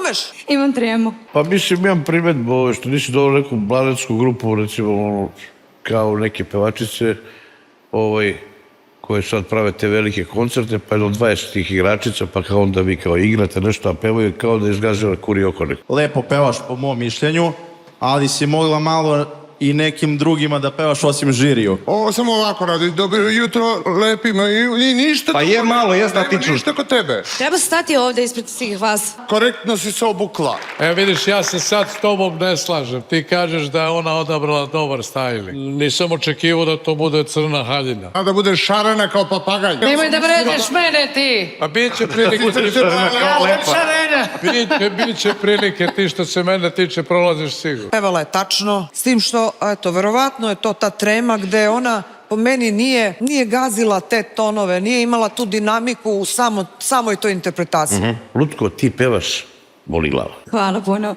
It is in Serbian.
razumeš? Imam tremu. Pa mislim, imam primetbu što nisi doveo neku mladersku grupu, recimo, kao neke pevačice, koje sad prave te velike koncerte, pa jedno 20 tih igračica, pa kao onda vi kao igrate nešto, a pevaju kao da izgažava kuri oko neko. Lepo pevaš po mom mišljenju, ali si mogla malo i nekim drugima da pevaš osim žiriju. Ovo samo ovako radi, dobro jutro, lepimo i ništa. Pa je malo, je statično. Ništa kod tebe. Treba stati ovde ispred svih vas. Korektno si se obukla. Vidiš, ja se sad s tobom ne slažem. Ti kažeš da je ona odabrala dobar stajling. Nisam očekivao da to bude crna haljina. A da budeš šarena kao papagaj. Nemoj da vređaš mene ti! A bit će prilike... Bit će prilike, ti što se mene tiče prolaziš sigurno. Pevala je tačno, s tim što, eto, verovatno je to ta trema gde ona po meni nije gazila te tonove, nije imala tu dinamiku u samoj toj interpretaciji. Lutko, ti pevaš, boli glava. Hvala puno.